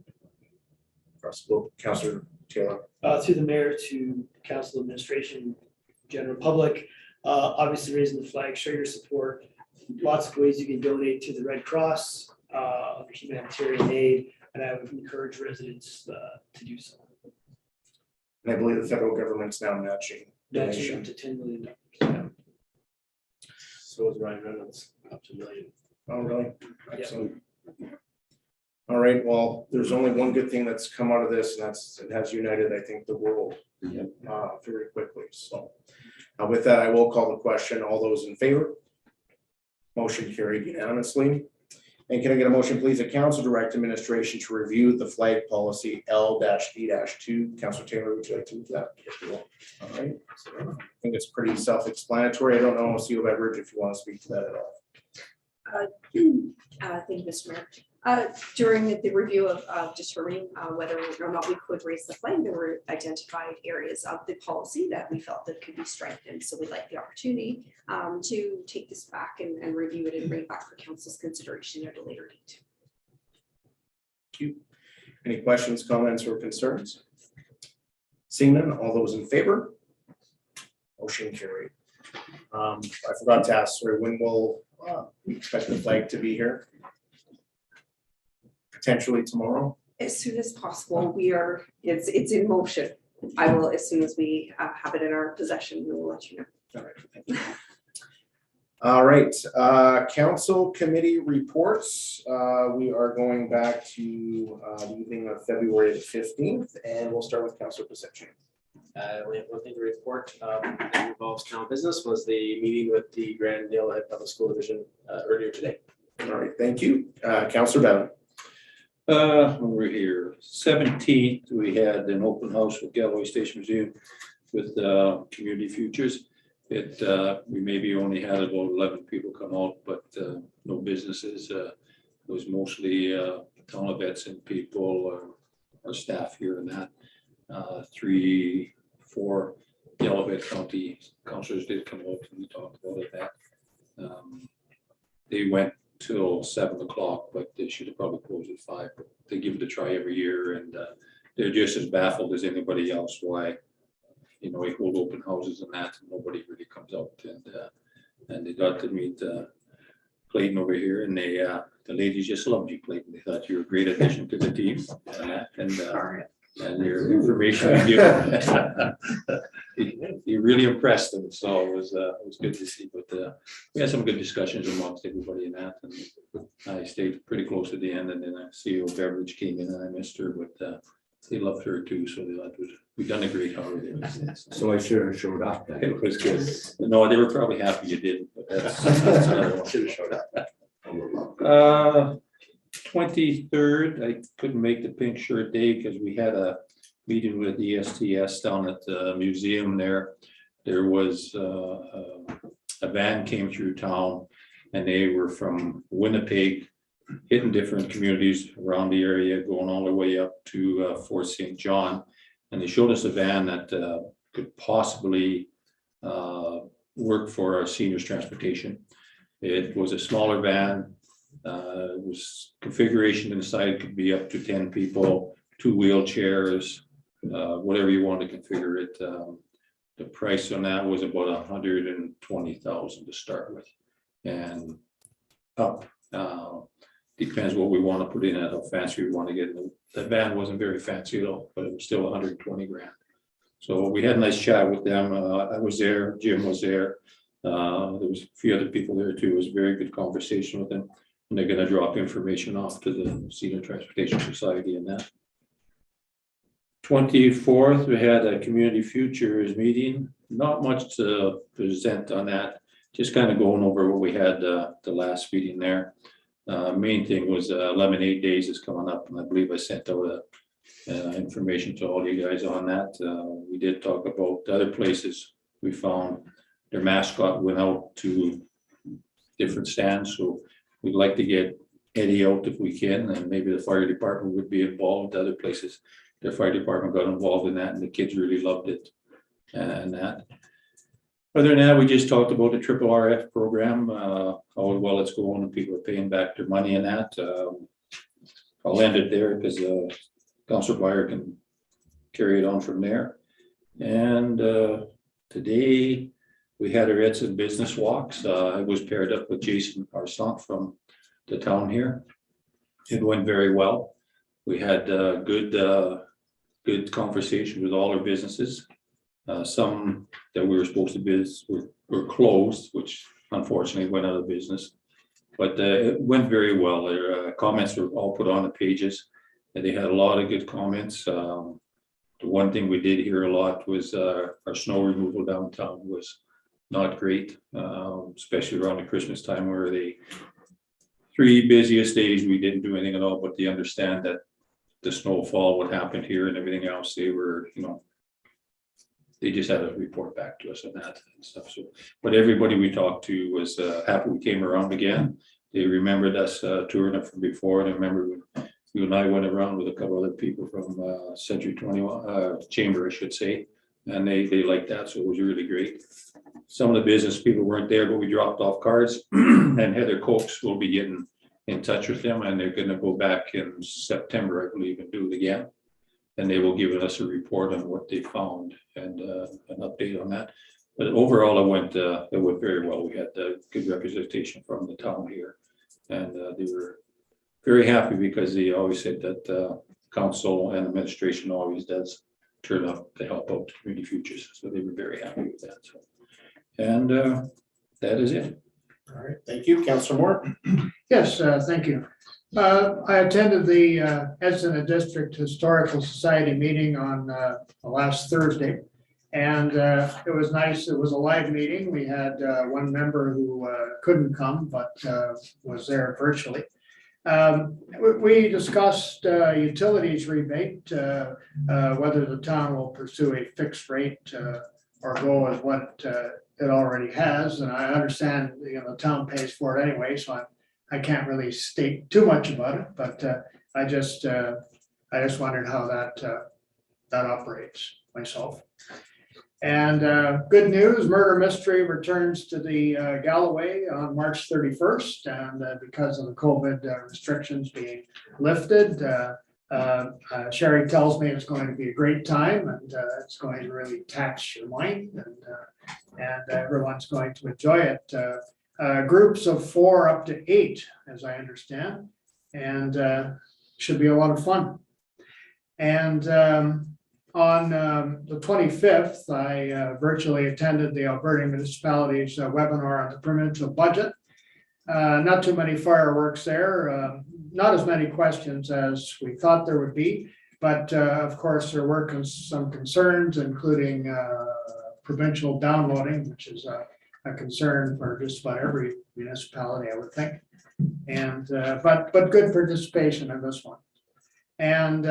Councillor Taylor. Through the mayor to council administration, general public, obviously raising the flag, show your support. Lots of ways you can donate to the Red Cross, humanitarian aid, and I would encourage residents to do so. And I believe the federal government's now matching Matching up to $10 million. Yeah. So is Ryan Reynolds up to $1 million. Oh, really? Excellent. All right, well, there's only one good thing that's come out of this, and that's it has united, I think, the world very quickly. So with that, I will call the question. All those in favor? Motion carried unanimously. And can I get a motion, please, the council direct administration to review the flag policy L-D-2. Councillor Taylor, would you like to move that? All right. So I think it's pretty self-explanatory. I don't know, CEO Beveridge, if you want to speak to that at all. Thank you, Mr. Mayor. During the review of determining whether or not we could raise the flag, there were identified areas of the policy that we felt that could be strengthened. So we'd like the opportunity to take this back and review it and bring it back for council's consideration at a later date. Thank you. Any questions, comments, or concerns? Seeing none, all those in favor? Motion carried. I forgot to ask, sorry, when will we expect the flag to be here? Potentially tomorrow? As soon as possible. It's in motion. I will, as soon as we have it in our possession, we will let you know. All right. Thank you. All right. Council committee reports. We are going back to the evening of February the 15th, and we'll start with Councillor Pacicci. We have one thing to report that involves town business was the meeting with the Grand Yellowhead Public School Division earlier today. All right, thank you. Councillor Bevan. Over here, 17th, we had an open house with Galloway Station Museum with Community Futures. We maybe only had about 11 people come out, but no businesses. It was mostly town of Edson people, our staff here and that. 3, 4 Yellowhead County councillors did come out and we talked about it. They went till 7 o'clock, but they should have probably closed at 5. But they give it a try every year, and they're just as baffled as anybody else why, we hold open houses and that, and nobody really comes out. And they got to meet Clayton over here, and the ladies just loved you, Clayton. They thought you were a great addition to the team, and your information you really impressed them. So it was good to see. But we had some good discussions amongst everybody in that, and I stayed pretty close to the end. And then CEO Beverage came in, and I missed her, but they loved her too. So they thought we done a great holiday. So I should have showed up. It was good. No, they were probably happy you didn't, but that's another one. Should have showed up. 23rd, I couldn't make the pink shirt day because we had a meeting with the ESTS down at the museum there. There was a van came through town, and they were from Winnipeg, hitting different communities around the area, going all the way up to Fort St. John. And they showed us a van that could possibly work for our seniors transportation. It was a smaller van. It was configuration inside could be up to 10 people, 2 wheelchairs, whatever you want to configure it. The price on that was about 120,000 to start with, and up. Depends what we want to put in it, how fancy we want to get it. The van wasn't very fancy at all, but it was still 120 grand. So we had a nice chat with them. I was there, Jim was there. There was a few other people there too. It was a very good conversation with them. And they're going to drop information off to the Senior Transportation Society and that. 24th, we had a Community Futures meeting. Not much to present on that. Just kind of going over what we had the last meeting there. Main thing was Lemonade Days is coming up, and I believe I sent out information to all you guys on that. We did talk about the other places we found. Their mascot went out to different stands, so we'd like to get Eddie out if we can, and maybe the fire department would be involved. Other places, the fire department got involved in that, and the kids really loved it. And that. Other than that, we just talked about the Triple RF program, how well it's going, and people are paying back their money in that. I'll end it there because Councilor Byer can carry it on from there. And today we had our Edson business walks. I was paired up with Jason Arson from the town here. It went very well. We had good conversation with all our businesses. Some that we were supposed to visit were closed, which unfortunately went out of business. But it went very well. Their comments were all put on the pages, and they had a lot of good comments. The one thing we did hear a lot was our snow removal downtown was not great, especially around the Christmas time, where the 3 busiest days we didn't do anything at all. But they understand that the snowfall, what happened here, and everything else, they were, they just had to report back to us on that and stuff. So, but everybody we talked to was happy we came around again. They remembered us touring it from before, and I remember when you and I went around with a couple other people from Century 21 Chamber, I should say, and they liked that, so it was really great. Some of the business people weren't there, but we dropped off cards, and Heather Cokes will be getting in touch with them, and they're going to go back in September, I believe, and do it again. And they will give us a report on what they found and an update on that. But overall, it went very well. We had good representation from the town here, and they were very happy because they always said that council and administration always does turn up to help out community futures. So they were very happy with that. So, and that is it. All right, thank you, Councilor Moore. Yes, thank you. I attended the Edson District Historical Society meeting on last Thursday, and it was nice. It was a live meeting. We had one member who couldn't come, but was there virtually. We discussed utilities rebate, whether the town will pursue a fixed rate or go with what it already has, and I understand, the town pays for it anyway, so I can't really state too much about it, but I just wondered how that operates myself. And good news, murder mystery returns to the Galloway on March 31st, and because of the COVID restrictions being lifted, Sherry tells me it's going to be a great time, and it's going to really tax your mind, and everyone's going to enjoy it. Groups of 4 up to 8, as I understand, and should be a lot of fun. And on the 25th, I virtually attended the Alberta Municipalities webinar on the provincial budget. Not too many fireworks there, not as many questions as we thought there would be, but of course there were some concerns, including provincial downloading, which is a concern for just about every municipality, I would think. And but good participation in this one. And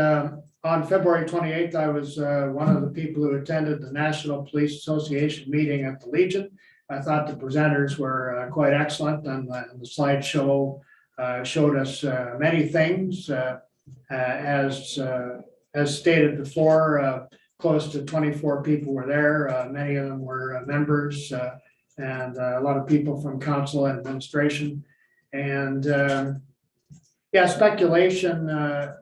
on February 28th, I was one of the people who attended the National Police Association meeting at the Legion. I thought the presenters were quite excellent, and the slideshow showed us many things. As stated before, close to 24 people were there. Many of them were members and a lot of people from council and administration. And yeah, speculation, a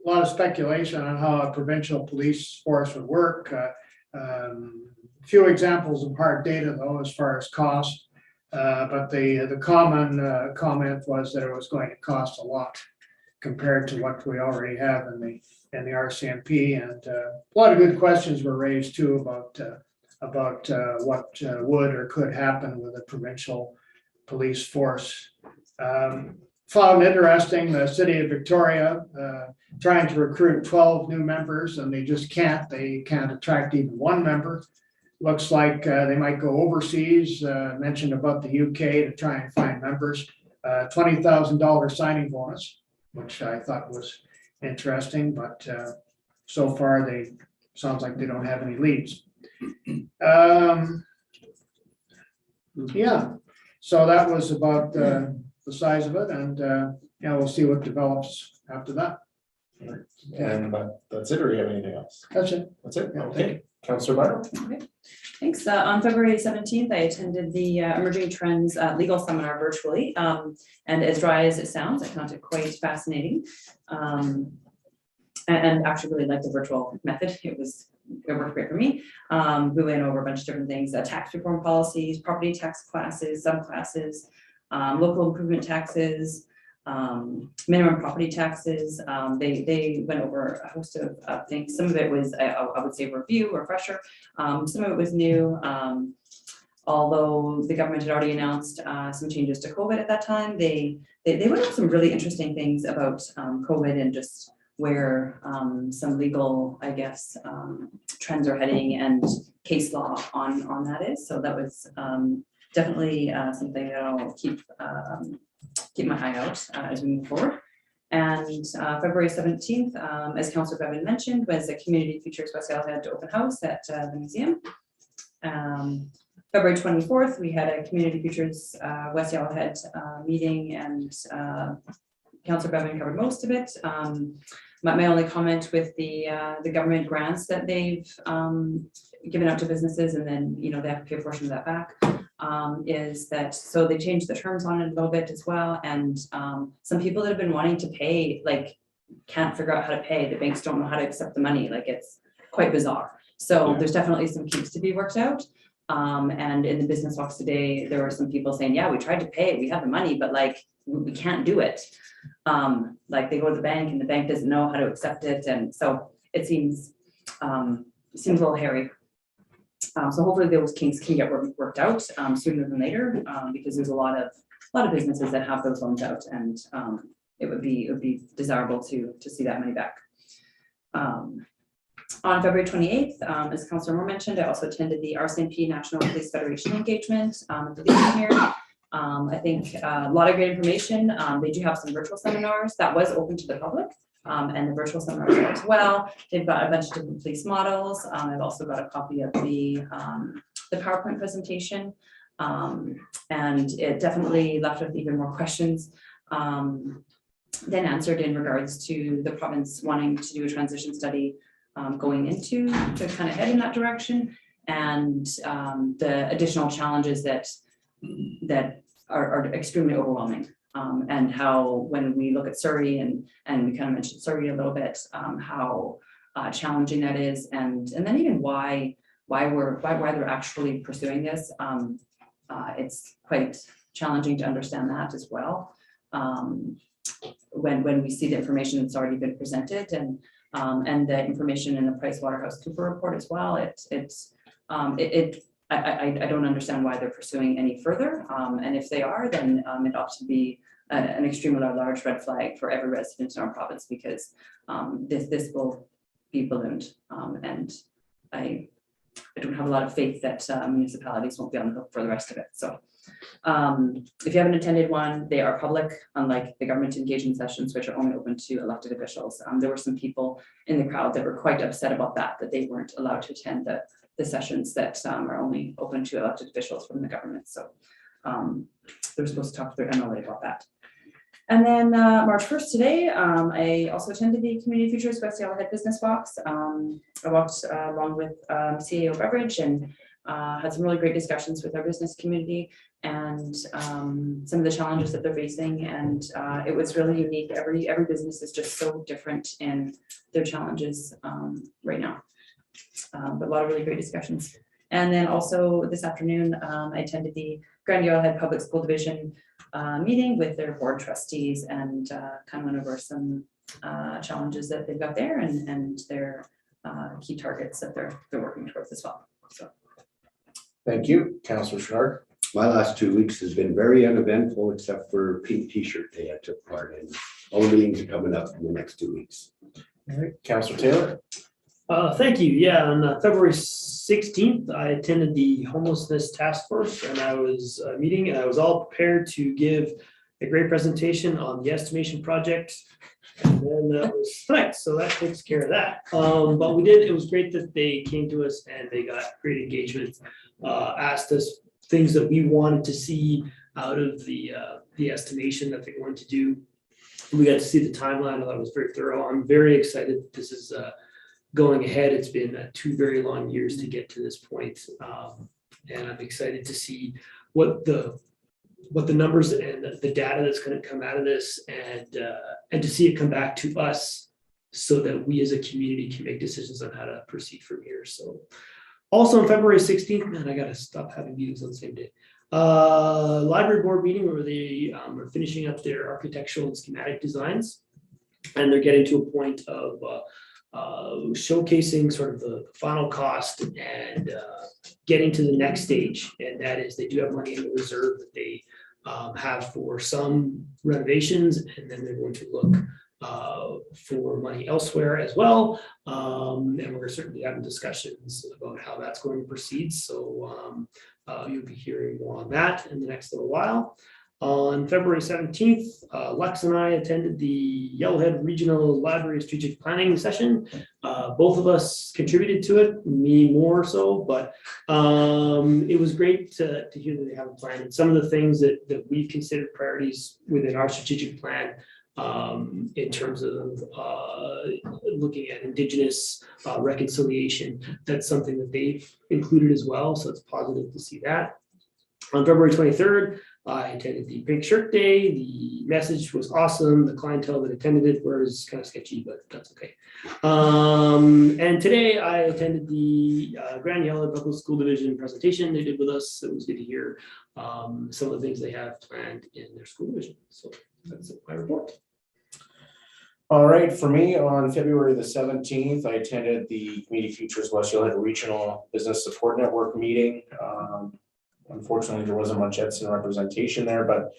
lot of speculation on how a provincial police force would work. Few examples of hard data though, as far as cost, but the common comment was that it was going to cost a lot compared to what we already have in the RCMP, and a lot of good questions were raised too about what would or could happen with a provincial police force. Found interesting, the city of Victoria trying to recruit 12 new members, and they just can't. They can't attract even one member. Looks like they might go overseas, mentioned about the UK to try and find members. $20,000 signing bonus, which I thought was interesting, but so far they sounds like they don't have any leads. Yeah, so that was about the size of it, and yeah, we'll see what develops after that. And that's it, or do you have anything else? That's it. That's it, Yeah, okay. Councillor Byron? Okay, thanks. On February 17th, I attended the Emerging Trends legal seminar virtually. And as dry as it sounds, I found it quite fascinating. And actually really liked the virtual method. It worked great for me. We went over a bunch of different things, tax reform policies, property tax classes, subclasses, local improvement taxes, minimum property taxes. They went over a host of things. Some of it was, I would say, review, refresher. Some of it was new. Although the government had already announced some changes to COVID at that time, they went over some really interesting things about COVID and just where some legal, I guess, trends are heading and case law on that is. So that was definitely something that I'll keep my eye out as we move forward. And February 17th, as Councillor Bevan mentioned, was a Community Futures West Yellowhead open house at the museum. February 24th, we had a Community Futures West Yellowhead meeting, and Councillor Bevan covered most of it. My only comment with the government grants that they've given out to businesses, and then they have to pay a portion of that back, is that so they changed the terms on it a little bit as well, and some people that have been wanting to pay can't figure out how to pay. The banks don't know how to accept the money. It's quite bizarre. So there's definitely some kinks to be worked out. And in the business walks today, there were some people saying, yeah, we tried to pay, we have the money, but we can't do it. They go to the bank and the bank doesn't know how to accept it. And so it seems a little hairy. So hopefully those kinks can get worked out sooner than later, because there's a lot of businesses that have those loans out, and it would be desirable to see that money back. On February 28th, as Councillor Moore mentioned, I also attended the RCMP National Police Federation engagement at the Legion here. I think a lot of great information. They do have some virtual seminars that was open to the public. and the virtual seminars as well. They've got a bunch of different police models. I've also got a copy of the PowerPoint presentation. And it definitely left with even more questions than answered in regards to the province wanting to do a transition study going into to kind of head in that direction, and the additional challenges that are extremely overwhelming. And how when we look at Surrey and we kind of mentioned Surrey a little bit, how challenging that is, and then even why they're actually pursuing this. It's quite challenging to understand that as well. When we see the information that's already been presented, and the information in the PricewaterhouseCoopers report as well, I don't understand why they're pursuing any further. And if they are, then it ought to be an extremely large red flag for every resident in our province, because this will be ballooned. And I don't have a lot of faith that municipalities won't be on the hook for the rest of it. So if you haven't attended one, they are public, unlike the government engagement sessions, which are only open to elected officials. There were some people in the crowd that were quite upset about that they weren't allowed to attend the sessions that are only open to elected officials from the government. So they're supposed to talk to their MLA about that. And then March 1st today, I also attended the Community Futures West Yellowhead Business Box. I walked along with CAO Beverage and had some really great discussions with our business community and some of the challenges that they're facing. And it was really unique. Every business is just so different in their challenges right now. But a lot of really great discussions. And then also this afternoon, I attended the Grand Yellowhead Public School Division meeting with their board trustees, and kind of went over some challenges that they've got there, and their key targets that they're working towards as well. So. Thank you, Councillor Sharp. My last 2 weeks has been very uneventful, except for Pink T-shirt Day I took part in. All the meetings are coming up in the next 2 weeks. All right, Councillor Taylor. Thank you. Yeah, on February 16th, I attended the Homelessness Task Force, and I was meeting, and I was all prepared to give a great presentation on the estimation project. And then that was tonight, so that takes care of that. But we did, it was great that they came to us and they got great engagement, asked us things that we wanted to see out of the estimation that they're going to do. We got to see the timeline, that was very thorough. I'm very excited that this is going ahead. It's been 2 very long years to get to this point. And I'm excited to see what the numbers and the data that's going to come out of this, and to see it come back to us so that we as a community can make decisions on how to proceed from here. So also on February 16th, man, I got to stop having meetings on the same day. Library board meeting where they are finishing up their architectural and schematic designs, and they're getting to a point of showcasing sort of the final cost and getting to the next stage, and that is they do have money in the reserve that they have for some renovations, and then they're going to look for money elsewhere as well, and we're certainly having discussions about how that's going to proceed. So you'll be hearing more on that in the next little while. On February 17th, Lex and I attended the Yellowhead Regional Library Strategic Planning session. Both of us contributed to it, me more so, but it was great to hear that they have a plan. And some of the things that we've considered priorities within our strategic plan, in terms of looking at Indigenous reconciliation, that's something that they've included as well. So it's positive to see that. On February 23rd, I attended the Pink Shirt Day. The message was awesome. The clientele that attended it was kind of sketchy, but that's okay. And today I attended the Grand Yellowhead Public School Division presentation they did with us. It was good to hear some of the things they have planned in their school division. So that's my report. All right, for me, on February the 17th, I attended the Community Futures West Yellowhead Regional Business Support Network meeting. Unfortunately, there wasn't much Edson representation there, but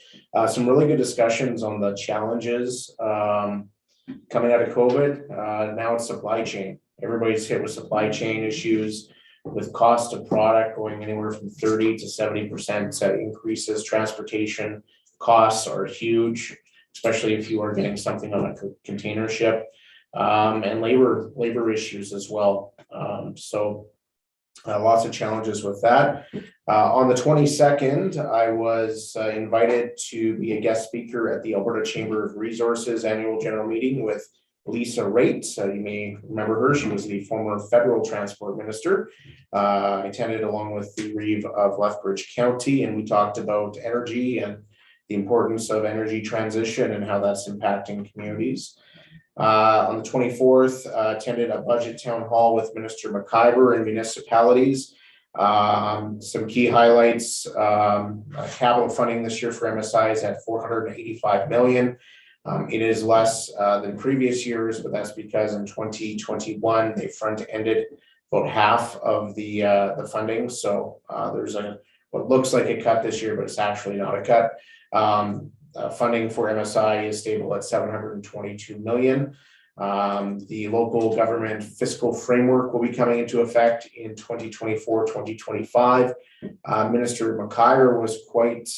some really good discussions on the challenges coming out of COVID. Now it's supply chain. Everybody's hit with supply chain issues, with cost of product going anywhere from 30 to 70% increases. Transportation costs are huge. especially if you are getting something on a container ship, and labor issues as well. So lots of challenges with that. On the 22nd, I was invited to be a guest speaker at the Alberta Chamber of Resources annual general meeting with Lisa Raitt. You may remember her. She was the former federal transport minister. I attended along with the Reeve of Lethbridge County, and we talked about energy and the importance of energy transition and how that's impacting communities. On the 24th, attended a budget town hall with Minister McIver and municipalities. Some key highlights, capital funding this year for MSI is at 485 million. It is less than previous years, but that's because in 2021, they front-ended about half of the funding. So there's what looks like a cut this year, but it's actually not a cut. Funding for MSI is stable at 722 million. The local government fiscal framework will be coming into effect in 2024-2025. Minister McIver was quite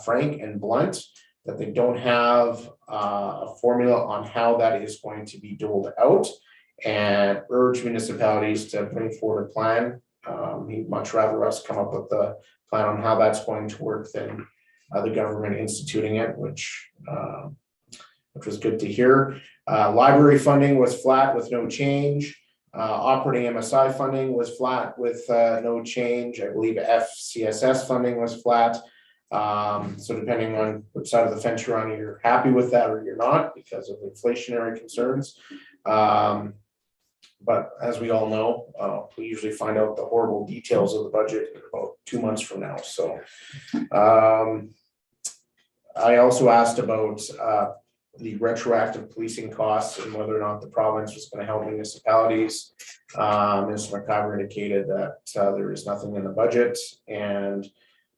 frank and blunt that they don't have a formula on how that is going to be doled out, and urge municipalities to bring forward a plan. He'd much rather us come up with the plan on how that's going to work than the government instituting it, which was good to hear. Library funding was flat with no change. Operating MSI funding was flat with no change. I believe FCSS funding was flat. So depending on which side of the fence you're on, you're happy with that or you're not because of inflationary concerns. But as we all know, we usually find out the horrible details of the budget about 2 months from now. So I also asked about the retroactive policing costs and whether or not the province was going to help municipalities. Mr. McIver indicated that there is nothing in the budget, and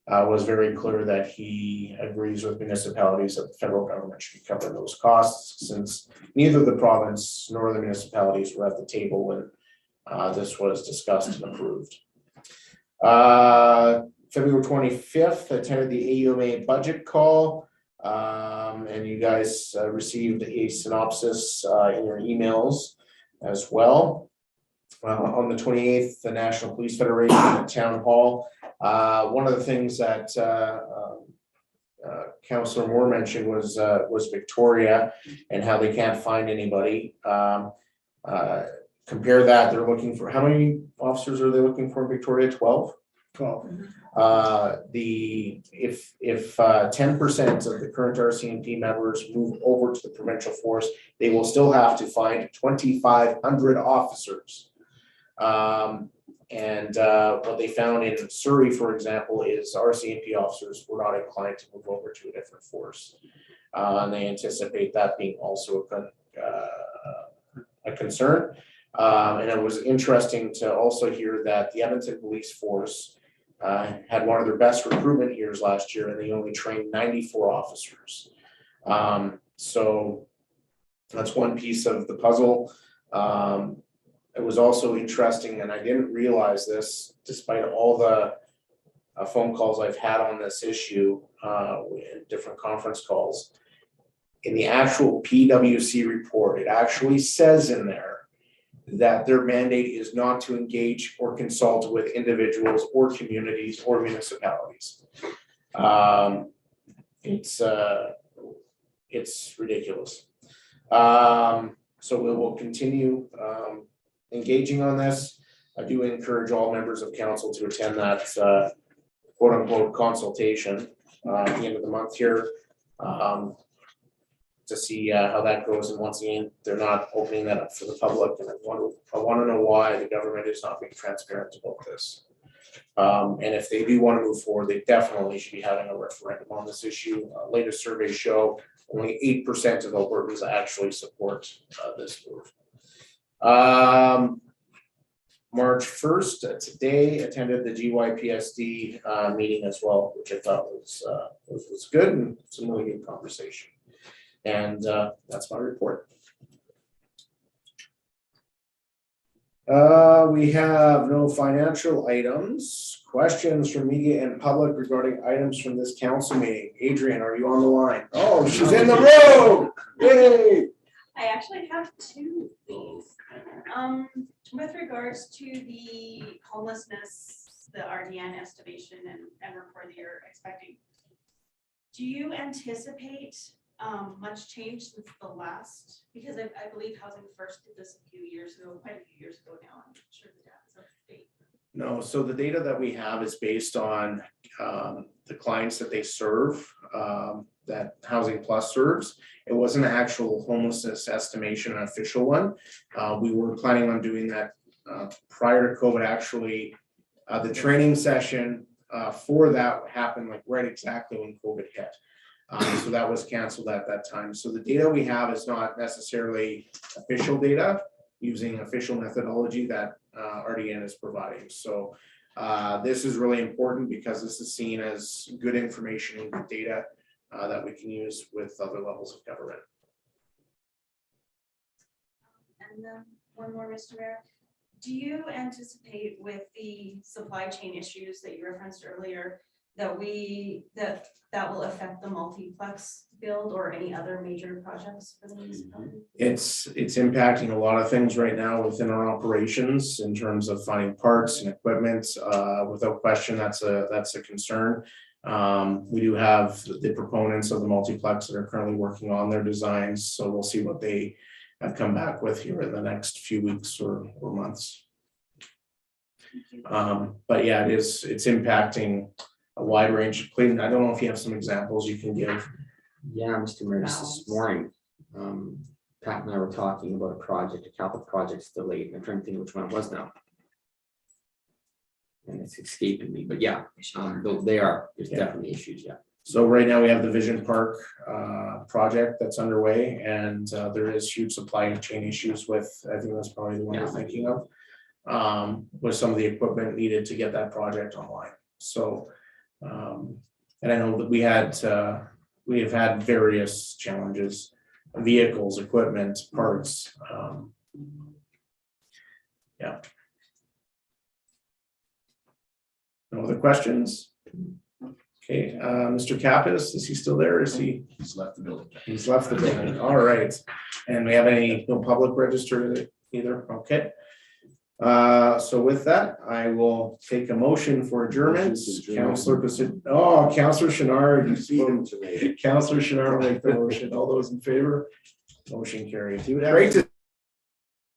was very clear that he agrees with municipalities that the federal government should be covering those costs, since neither the province nor the municipalities were at the table when this was discussed and approved. February 25th, attended the AUMA budget call, and you guys received a synopsis in your emails as well. On the 28th, the National Police Federation at Town Hall. One of the things that Councillor Moore mentioned was Victoria and how they can't find anybody. Compare that, they're looking for, how many officers are they looking for in Victoria? 12? 12. If 10% of the current RCMP members move over to the provincial force, they will still have to find 2,500 officers. What they found in Surrey, for example, is RCMP officers were not inclined to move over to a different force. And they anticipate that being also a concern. And it was interesting to also hear that the Edmonton Police Force had one of their best recruitment years last year, and they only trained 94 officers. So that's one piece of the puzzle. It was also interesting, and I didn't realize this, despite all the phone calls I've had on this issue, different conference calls. In the actual PwC report, it actually says in there that their mandate is not to engage or consult with individuals or communities or municipalities. It's ridiculous. So we will continue engaging on this. I do encourage all members of council to attend that quote unquote consultation at the end of the month here to see how that goes. And once again, they're not opening that up for the public, and I want to know why the government is not being transparent about this. And if they do want to move forward, they definitely should be having a referendum on this issue. Latest surveys show only 8% of Albertans actually support this move. March 1st, today, attended the GYPSD meeting as well, which I thought was good and some really good conversation. And that's my report. We have no financial items. Questions from media and public regarding items from this council meeting. Adrian, are you on the line? Oh, she's in the room. Yay! I actually have two things. With regards to the homelessness, the RDN estimation and report that you're expecting. Do you anticipate much change since the last, because I believe Housing First did this a few years ago, quite a few years ago now, I'm sure the data is up to date. No, so the data that we have is based on the clients that they serve, that Housing Plus serves. It wasn't an actual homelessness estimation, an official one. We were planning on doing that prior to COVID. Actually, the training session for that happened like right exactly when COVID hit. So that was canceled at that time. So the data we have is not necessarily official data using official methodology that RDN is providing. So this is really important because this is seen as good information and good data that we can use with other levels of government. And then one more, Mr. Mayor. Do you anticipate with the supply chain issues that you referenced earlier that that will affect the multiplex build or any other major projects for the municipality? It's impacting a lot of things right now within our operations in terms of finding parts and equipment. Without question, that's a concern. We do have the proponents of the multiplex that are currently working on their designs, so we'll see what they have come back with here in the next few weeks or months. But yeah, it's impacting a wide range. Clayton, I don't know if you have some examples you can give. Yeah, Mr. Mayor, just this morning, Pat and I were talking about a project, a capital project's delayed, and I'm trying to think which one it was now. And it's escaping me, but yeah, there's definitely issues, yeah. So right now we have the Vision Park project that's underway, and there is huge supply chain issues with, I think that's probably the one you're thinking of, with some of the equipment needed to get that project online. So, and I know that we have had various challenges, vehicles, equipment, parts. Yeah. No other questions? Okay, Mr. Kappas, is he still there? Is he? He's left the building. He's left the building. All right. And we have no public registered either. Okay. So with that, I will take a motion for adjournment. Councillor Chenard, you spoke to me. Councillor Chenard will make the motion. All those in favor? Motion carries. Great to